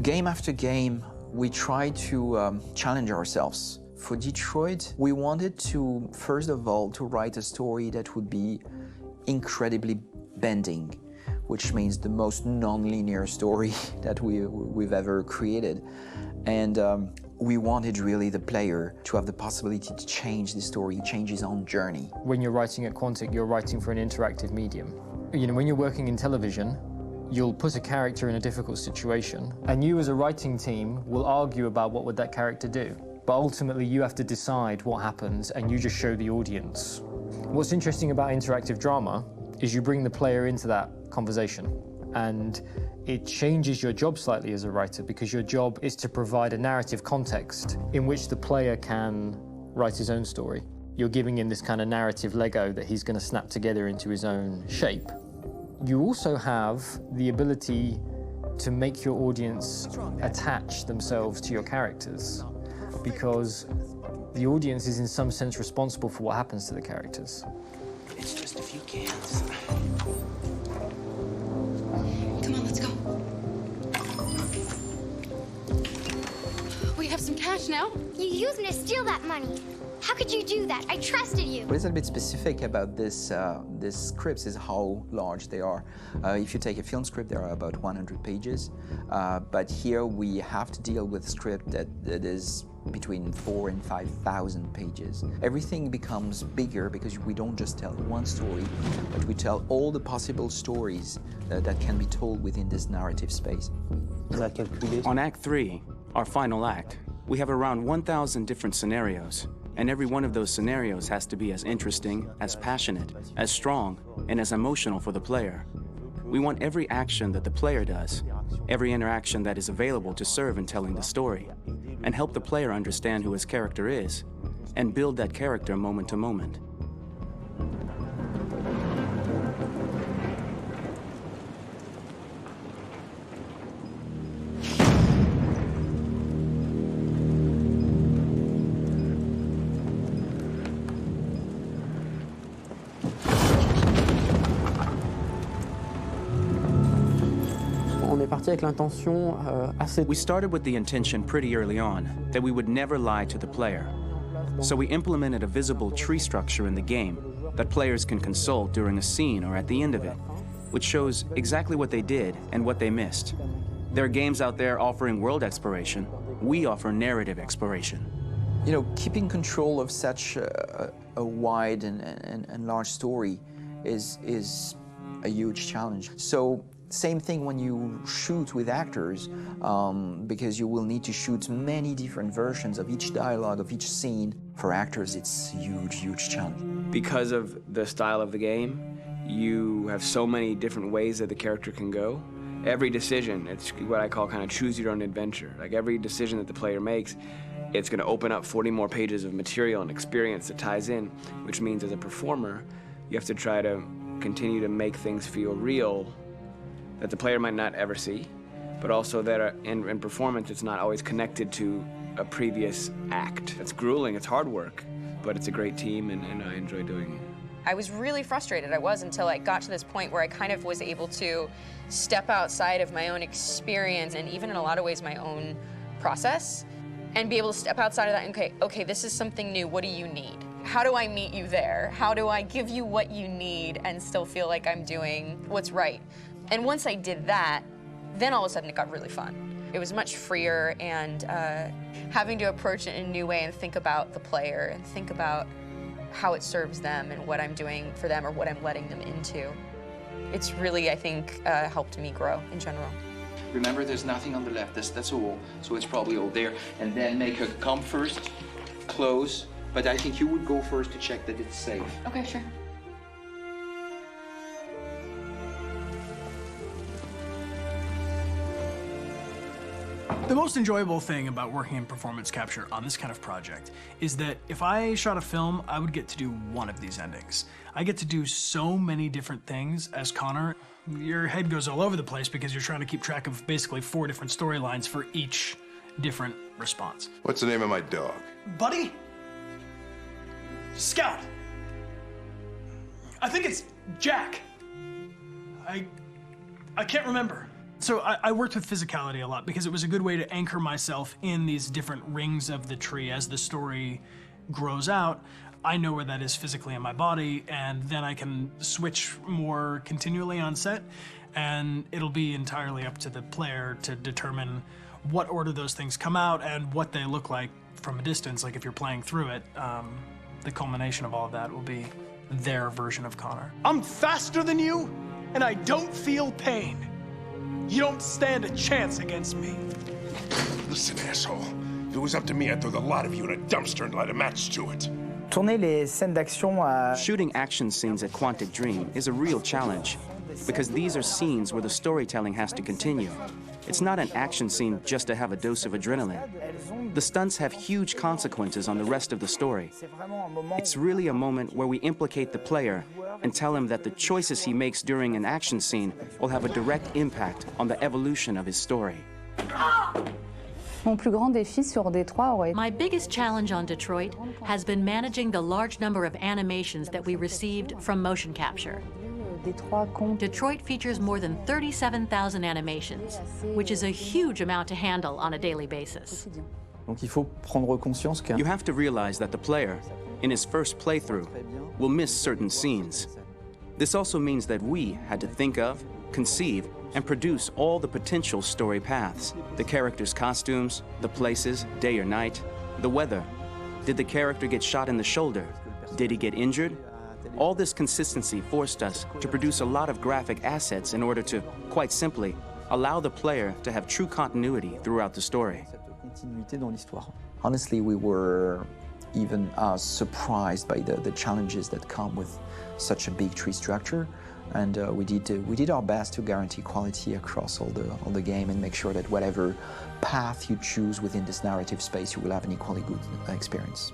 Game after game, we try to challenge ourselves. For Detroit, we wanted to, first of all, to write a story that would be incredibly bending, which means the most non-linear story that we've ever created. And we wanted really the player to have the possibility to change the story, change his own journey. When you're writing at Quantic, you're writing for an interactive medium. You know, when you're working in television, you'll put a character in a difficult situation, and you as a writing team will argue about what would that character do. But ultimately, you have to decide what happens, and you just show the audience. What's interesting about interactive drama is you bring the player into that conversation, and it changes your job slightly as a writer, because your job is to provide a narrative context in which the player can write his own story. You're giving him this kind of narrative Lego that he's going to snap together into his own shape. You also have the ability to make your audience attach themselves to your characters, because the audience is in some sense responsible for what happens to the characters. It's just a few cans. Come on, let's go. We have some cash now. You used me to steal that money. How could you do that? I trusted you. What is a bit specific about this scripts is how large they are. If you take a film script, there are about 100 pages. But here we have to deal with a script that is between 4,000 and 5,000 pages. Everything becomes bigger because we don't just tell one story, but we tell all the possible stories that can be told within this narrative space. On Act 3, our final act, we have around 1,000 different scenarios. And every one of those scenarios has to be as interesting, as passionate, as strong, and as emotional for the player. We want every action that the player does, every interaction that is available to serve in telling the story, and help the player understand who his character is, and build that character moment to moment. We started with the intention pretty early on that we would never lie to the player. So we implemented a visible tree structure in the game that players can consult during a scene or at the end of it, which shows exactly what they did and what they missed. There are games out there offering world exploration. We offer narrative exploration. You know, keeping control of such a wide and large story is a huge challenge. So same thing when you shoot with actors, because you will need to shoot many different versions of each dialogue, of each scene. For actors, it's a huge, huge challenge. Because of the style of the game, you have so many different ways that the character can go. Every decision, it's what I call kind of choose your own adventure. Like every decision that the player makes, it's going to open up 40 more pages of material and experience that ties in, which means as a performer, you have to try to continue to make things feel real that the player might not ever see, but also that in performance, it's not always connected to a previous act. It's grueling, it's hard work, but it's a great team, and I enjoy doing it. I was really frustrated. I was until I got to this point where I kind of was able to step outside of my own experience and even in a lot of ways my own process and be able to step outside of that and okay, this is something new. What do you need? How do I meet you there? How do I give you what you need and still feel like I'm doing what's right? And once I did that, then all of a sudden it got really fun. It was much freer, and having to approach it in a new way and think about the player and think about how it serves them and what I'm doing for them or what I'm letting them into. It's really, I think, helped me grow in general. Remember, there's nothing on the left. That's a wall, so it's probably all there. And then make her come first, close. But I think you would go first to check that it's safe. Okay, sure. The most enjoyable thing about working in performance capture on this kind of project is that if I shot a film, I would get to do one of these endings. I get to do so many different things as Connor. Your head goes all over the place because you're trying to keep track of basically 4 different storylines for each different response. What's the name of my dog? Buddy? Scout. I think it's Jack. I can't remember. So I worked with physicality a lot because it was a good way to anchor myself in these different rings of the tree as the story grows out. I know where that is physically in my body, and then I can switch more continually on set, and it'll be entirely up to the player to determine what order those things come out and what they look like from a distance. Like if you're playing through it, the culmination of all of that will be their version of Connor. I'm faster than you, and I don't feel pain. You don't stand a chance against me. Listen, asshole. If it was up to me, I'd throw the lot of you in a dumpster and light a match to it. Tourner les scènes d'action à... Shooting action scenes at Quantic Dream is a real challenge, because these are scenes where the storytelling has to continue. It's not an action scene just to have a dose of adrenaline. The stunts have huge consequences on the rest of the story. It's really a moment where we implicate the player and tell him that the choices he makes during an action scene will have a direct impact on the evolution of his story. Mon plus grand défi sur Détroit aurait... My biggest challenge on Detroit has been managing the large number of animations that we received from motion capture. Detroit features more than 37,000 animations, which is a huge amount to handle on a daily basis. Donc il faut prendre conscience que... You have to realize that the player, in his first playthrough, will miss certain scenes. This also means that we had to think of, conceive, and produce all the potential story paths. The characters' costumes, the places, day or night, the weather. Did the character get shot in the shoulder? Did he get injured? All this consistency forced us to produce a lot of graphic assets in order to, quite simply, allow the player to have true continuity throughout the story. Honestly, we were even surprised by the challenges that come with such a big tree structure. And we did our best to guarantee quality across all the game and make sure that whatever path you choose within this narrative space, you will have an equally good experience.